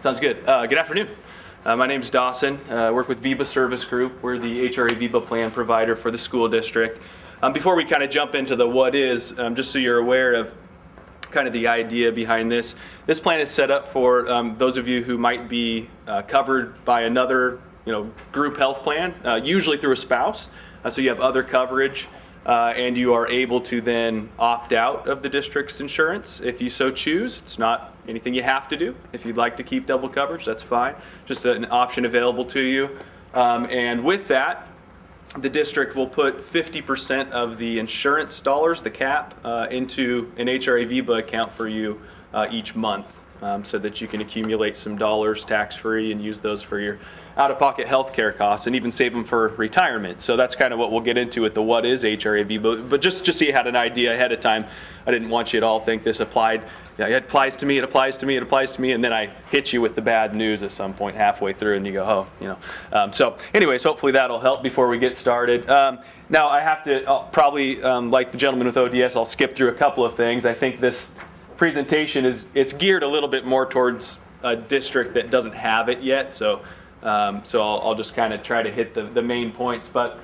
Sounds good. Good afternoon. My name's Dawson. I work with VEBA Service Group. We're the HRA VEBA plan provider for the school district. Before we kind of jump into the what is, just so you're aware of kind of the idea behind this plan is set up for those of you who might be covered by another group health plan, usually through a spouse. So you have other coverage. And you are able to then opt out of the district's insurance if you so choose. It's not anything you have to do. If you'd like to keep double coverage, that's fine. Just an option available to you. And with that, the district will put 50% of the insurance dollars, the cap, into an HRA VEBA account for you each month, so that you can accumulate some dollars tax-free and use those for your out-of-pocket health care costs and even save them for retirement. So that's kind of what we'll get into with the what is HRA VEBA. But just so you had an idea ahead of time, I didn't want you to all think this applied. Yeah, it applies to me, it applies to me, it applies to me, and then I hit you with the bad news at some point halfway through and you go, oh, So anyways, hopefully that'll help before we get started. Now I have to probably, like the gentleman with ODS, I'll skip through a couple of things. I think this presentation it's geared a little bit more towards a district that doesn't have it yet. So I'll just kind of try to hit the main points. But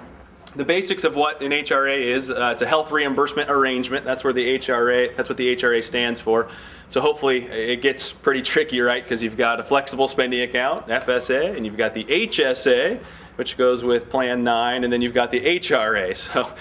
the basics of what an HRA is, it's a health reimbursement arrangement. That's what the HRA stands for. So hopefully it gets pretty tricky, right? Because you've got a flexible spending account, FSA, and you've got the HSA, which goes with Plan 9, and then you've got the HRA. So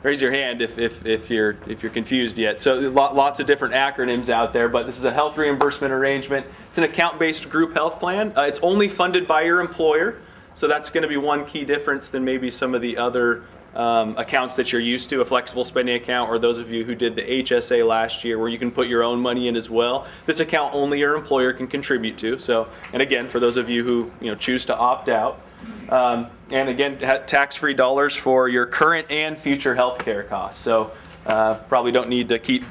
raise your hand if you're confused yet. So lots of different acronyms out there, but this is a health reimbursement arrangement. It's an account-based group health plan. It's only funded by your employer, so that's going to be one key difference than maybe some of the other accounts that you're used to, a flexible spending account, or those of you who did the HSA last year where you can put your own money in as well. This account only your employer can contribute to. So, and again, for those of you who choose to opt out, and again, tax-free dollars for your current and future health care costs. So probably don't need to keep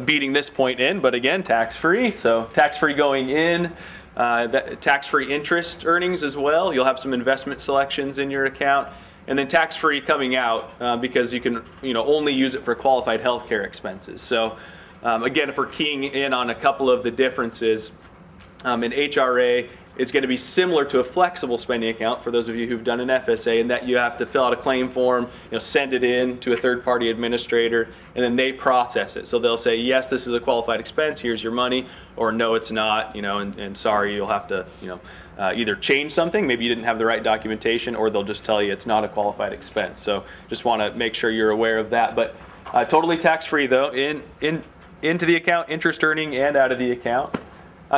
beating this point in, but again, tax-free. So tax-free going in, tax-free interest earnings as well. You'll have some investment selections in your account. And then tax-free coming out because you can only use it for qualified health care expenses. So again, if we're keying in on a couple of the differences, an HRA is going to be similar to a flexible spending account for those of you who've done an FSA, in that you have to fill out a claim form, send it in to a third-party administrator, and then they process it. So they'll say, yes, this is a qualified expense, here's your money, or no, it's not, and sorry, you'll have to, either change something, maybe you didn't have the right documentation, or they'll just tell you it's not a qualified expense. So just want to make sure you're aware of that. But totally tax-free though, into the account, interest earning and out of the account.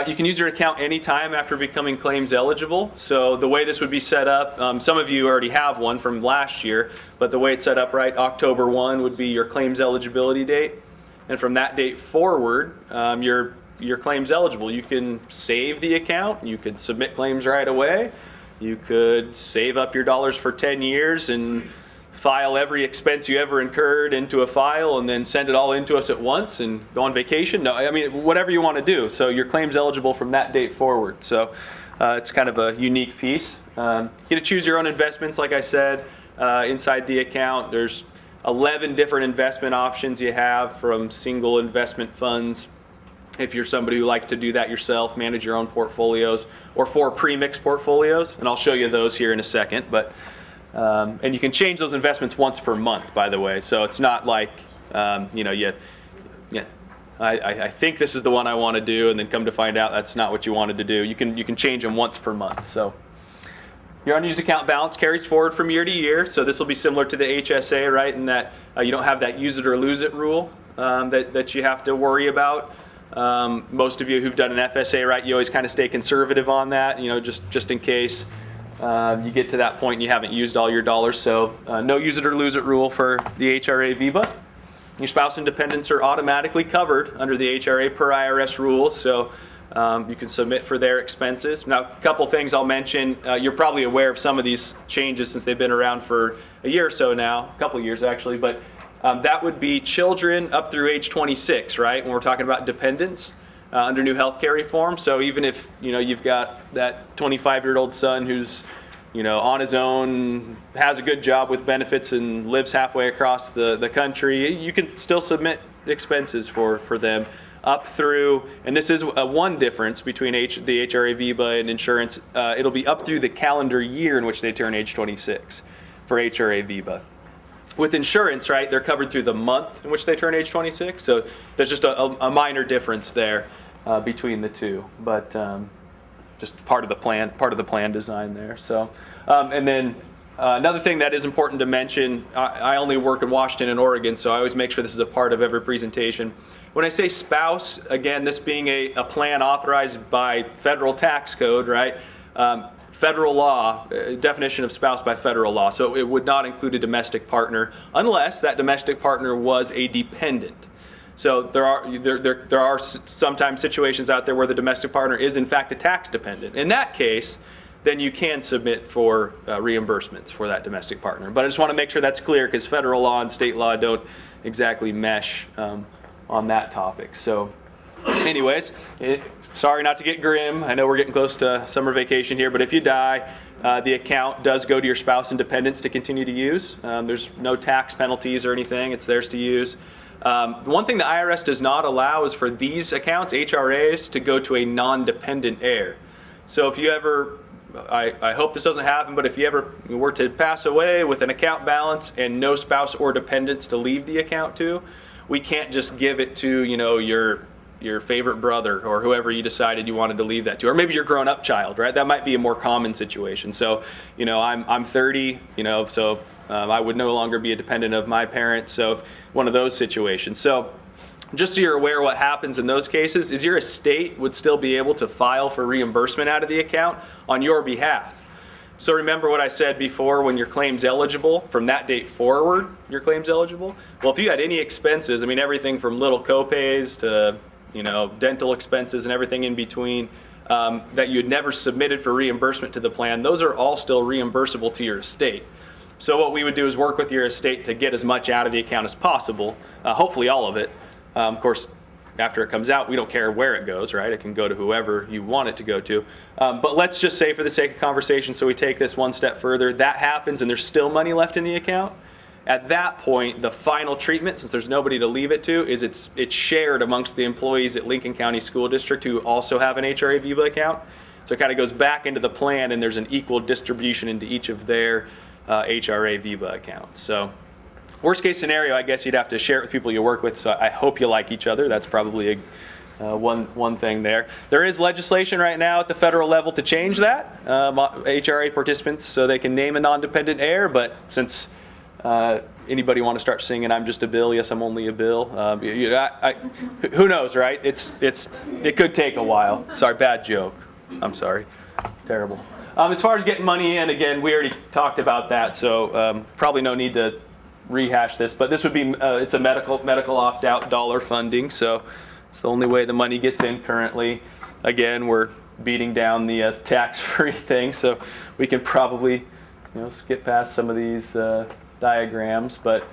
You can use your account anytime after becoming claims eligible. So the way this would be set up, some of you already have one from last year, but the way it's set up right, October 1 would be your claims eligibility date. And from that date forward, you're claims eligible. You can save the account, you could submit claims right away, you could save up your dollars for 10 years and file every expense you ever incurred into a file and then send it all into us at once and go on vacation. No, I mean, whatever you want to do. So you're claims eligible from that date forward. So it's kind of a unique piece. You get to choose your own investments, like I said, inside the account. There's 11 different investment options you have, from single investment funds, if you're somebody who likes to do that yourself, manage your own portfolios, or 4 pre-mixed portfolio's, and I'll show you those here in a second. But and you can change those investments once per month, by the way. So it's not like, I think this is the one I want to do, and then come to find out that's not what you wanted to do. You can change them once per month. So your unused account balance carries forward from year to year. So this will be similar to the HSA, right? In that you don't have that use it or lose it rule that you have to worry about. Most of you who've done an FSA, right, you always kind of stay conservative on that, just in case you get to that point and you haven't used all your dollars. So no use it or lose it rule for the HRA VEBA. Your spouse and dependents are automatically covered under the HRA per IRS rules, so you can submit for their expenses. Now, a couple things I'll mention. You're probably aware of some of these changes since they've been around for a year or so now, a couple of years actually, but that would be children up through age 26, right, when we're talking about dependents. Under new health care reform. So even if you've got that 25-year-old son who's on his own, has a good job with benefits and lives halfway across the country, you can still submit expenses for them. up through, and this is one difference between the HRA VEBA and insurance, it'll be up through the calendar year in which they turn age 26 for HRA VEBA. With insurance, right, they're covered through the month in which they turn age 26, so there's just a minor difference there between the two, but just part of the plan design there. So, and then another thing that is important to mention, I only work in Washington and Oregon, so I always make sure this is a part of every presentation. When I say spouse, again, this being a plan authorized by federal tax code, right? Federal law, definition of spouse by federal law, so it would not include a domestic partner unless that domestic partner was a dependent. So there are sometimes situations out there where the domestic partner is in fact a tax dependent. In that case, then you can submit for reimbursements for that domestic partner. But I just want to make sure that's clear because federal law and state law don't exactly mesh on that topic. So anyways, sorry not to get grim. I know we're getting close to summer vacation here, but if you die, the account does go to your spouse and dependents to continue to use. There's no tax penalties or anything. It's theirs to use. The one thing the IRS does not allow is for these accounts, HRAs, to go to a non-dependent heir. So if you ever, I hope this doesn't happen, but if you ever were to pass away with an account balance and no spouse or dependents to leave the account to, we can't just give it to, your favorite brother or whoever you decided you wanted to leave that to, or maybe your grown-up child, right? That might be a more common situation. So, I'm 30, so I would no longer be a dependent of my parents. So one of those situations. So just so you're aware, what happens in those cases is your estate would still be able to file for reimbursement out of the account on your behalf. So remember what I said before, when your claim's eligible, from that date forward, your claim's eligible. Well, if you had any expenses, everything from little copays to, dental expenses and everything in between, that you had never submitted for reimbursement to the plan, those are all still reimbursable to your estate. So what we would do is work with your estate to get as much out of the account as possible, hopefully all of it. Of course, after it comes out, we don't care where it goes, right? It can go to whoever you want it to go to. But let's just say, for the sake of conversation, so we take this one step further, that happens and there's still money left in the account. At that point, the final treatment, since there's nobody to leave it to, is it's shared amongst the employees at Lincoln County School District who also have an HRA VEBA account. So it kind of goes back into the plan and there's an equal distribution into each of their HRA VEBA accounts. So worst case scenario, I guess you'd have to share it with people you work with, so I hope you like each other. That's probably one thing there. There is legislation right now at the federal level to change that, HRA participants, so they can name a non-dependent heir, but since anybody want to start singing "I'm just a bill, yes I'm only a bill," who knows, right? It could take a while. Sorry, bad joke. I'm sorry, terrible. As far as getting money in, again, we already talked about that, so probably no need to rehash this. But this would be it's a medical opt-out dollar funding, so it's the only way the money gets in currently. Again, we're beating down the tax-free thing, so we can probably skip past some of these diagrams, but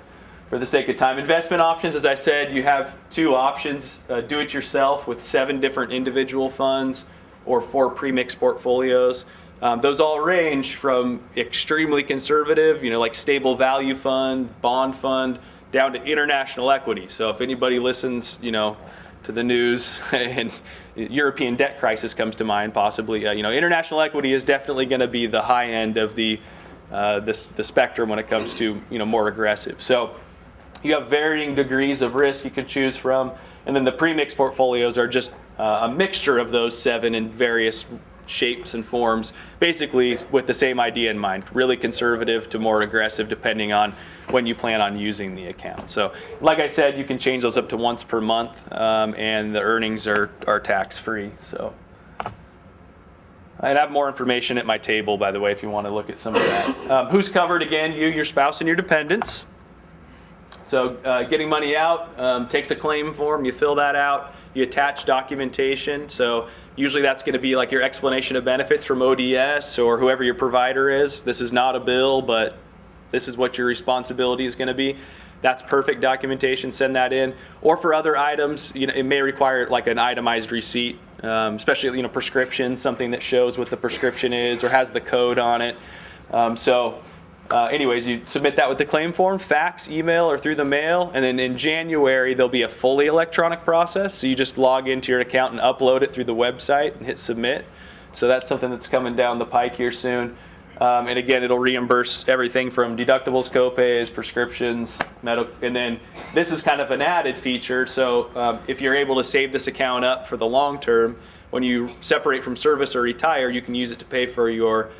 for the sake of time, investment options, as I said, you have two options: do it yourself with 7 different individual funds or 4 pre-mixed portfolios. Those all range from extremely conservative, like stable value fund, bond fund, down to international equity. So if anybody listens, to the news and European debt crisis comes to mind, possibly, international equity is definitely going to be the high end of the spectrum when it comes to more aggressive. So you have varying degrees of risk you can choose from, and then the pre-mixed portfolios are just a mixture of those 7 in various shapes and forms, basically with the same idea in mind, really conservative to more aggressive depending on when you plan on using the account. So like I said, you can change those up to once per month, and the earnings are tax-free. So I have more information at my table, by the way, if you want to look at some of that. Who's covered? Again, you, your spouse, and your dependents. So getting money out takes a claim form. You fill that out. You attach documentation. So usually that's going to be like your explanation of benefits from ODS or whoever your provider is. This is not a bill, but this is what your responsibility is going to be. That's perfect documentation. Send that in. Or for other items, it may require like an itemized receipt, especially prescription, something that shows what the prescription is or has the code on it. So anyways, you submit that with the claim form, fax, email, or through the mail, and then in January there'll be a fully electronic process. So you just log into your account and upload it through the website and hit submit. So that's something that's coming down the pike here soon. And again, it'll reimburse everything from deductibles, copays, prescriptions, medical, and then this is kind of an added feature. So if you're able to save this account up for the long term, when you separate from service or retire, you can use it to pay for your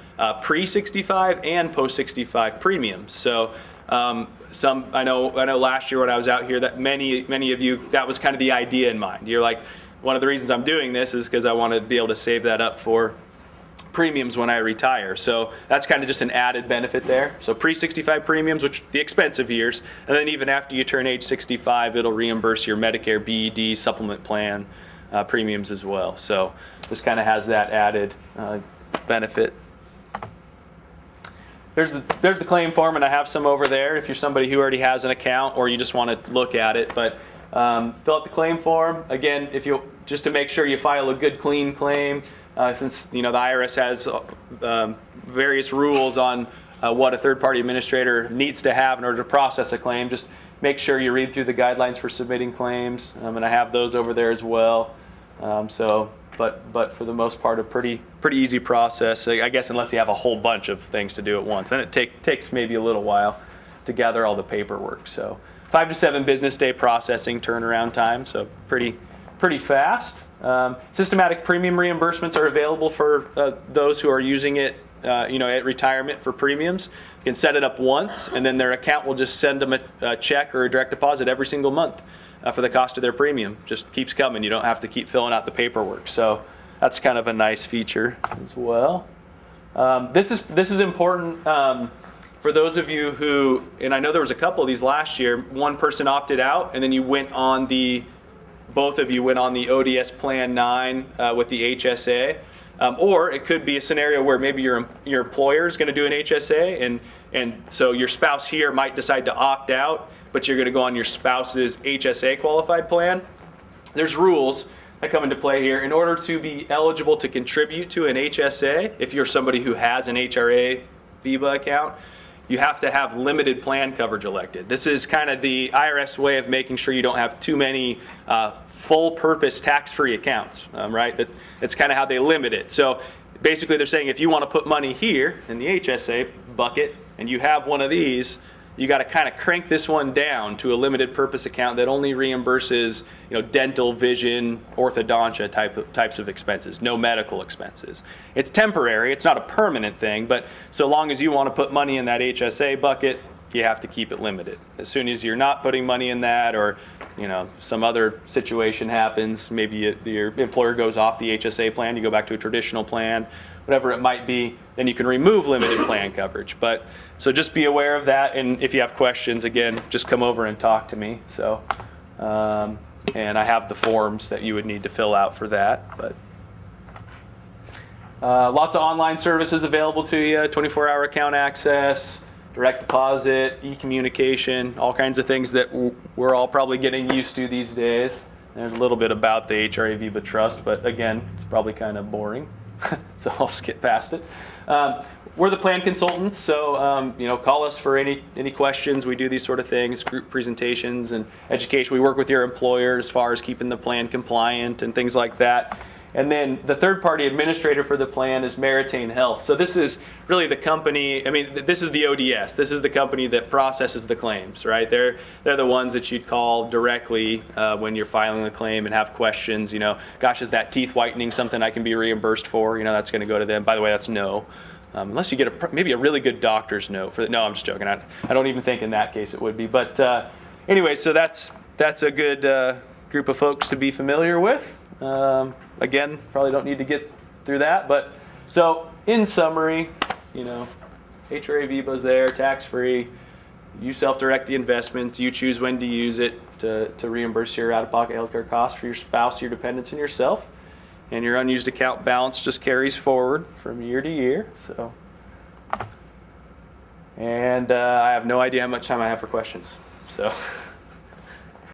pre-65 and post-65 premiums. So I know last year when I was out here that many of you, that was kind of the idea in mind. You're like, one of the reasons I'm doing this is because I want to be able to save that up for premiums when I retire. So that's kind of just an added benefit there. So pre-65 premiums, which the expensive years, and then even after you turn age 65, it'll reimburse your Medicare BED supplement plan premiums as well. So this kind of has that added benefit. There's the claim form, and I have some over there if you're somebody who already has an account or you just want to look at it. But fill out the claim form. Again, just to make sure you file a good, clean claim, since the IRS has various rules on what a third-party administrator needs to have in order to process a claim. Just make sure you read through the guidelines for submitting claims, and I have those over there as well. But for the most part, a pretty easy process, I guess, unless you have a whole bunch of things to do at once. And it takes maybe a little while to gather all the paperwork. So 5 to 7 business day processing turnaround time, so pretty fast. Systematic premium reimbursements are available for those who are using it at retirement for premiums. You can set it up once, and then their account will just send them a check or a direct deposit every single month for the cost of their premium. Just keeps coming. You don't have to keep filling out the paperwork. So that's kind of a nice feature as well. This is important for those of you who, and I know there was a couple of these last year, one person opted out, and then both of you went on the ODS Plan 9 with the HSA. Or it could be a scenario where maybe your employer is going to do an HSA, and so your spouse here might decide to opt out, but you're going to go on your spouse's HSA qualified plan. There's rules that come into play here. In order to be eligible to contribute to an HSA, if you're somebody who has an HRA VEBA account, you have to have limited plan coverage elected. This is kind of the IRS way of making sure you don't have too many full-purpose tax-free accounts, right? That's kind of how they limit it. So basically they're saying if you want to put money here in the HSA bucket and you have one of these, you got to kind of crank this one down to a limited purpose account that only reimburses, dental, vision, orthodontia types of expenses, no medical expenses. It's temporary, it's not a permanent thing, but so long as you want to put money in that HSA bucket, you have to keep it limited. As soon as you're not putting money in that, or some other situation happens, maybe your employer goes off the HSA plan, you go back to a traditional plan, whatever it might be, then you can remove limited plan coverage. But so just be aware of that, and if you have questions, again, just come over and talk to me. So, and I have the forms that you would need to fill out for that. But lots of online services available to you: 24-hour account access, direct deposit, e-communication, all kinds of things that we're all probably getting used to these days. There's a little bit about the HRA VEBA Trust, but again, it's probably kind of boring, so I'll skip past it. We're the plan consultants, so call us for any questions. We do these sort of things, group presentations and education. We work with your employer as far as keeping the plan compliant and things like that. And then the third-party administrator for the plan is Meritain Health. So this is really the company, this is the ODS. This is the company that processes the claims, right? They're the ones that you'd call directly when you're filing a claim and have questions. Gosh, is that teeth whitening something I can be reimbursed for? That's going to go to them. By the way, that's no. Unless you get maybe a really good doctor's note for that. No, I'm just joking. I don't even think in that case it would be. But anyway, so that's a good group of folks to be familiar with. Again, probably don't need to get through that, but so in summary, HRA VEBA's there, tax-free. You self-direct the investments. You choose when to use it to reimburse your out-of-pocket healthcare costs for your spouse, your dependents, and yourself. And your unused account balance just carries forward from year to year. So, and I have no idea how much time I have for questions. So.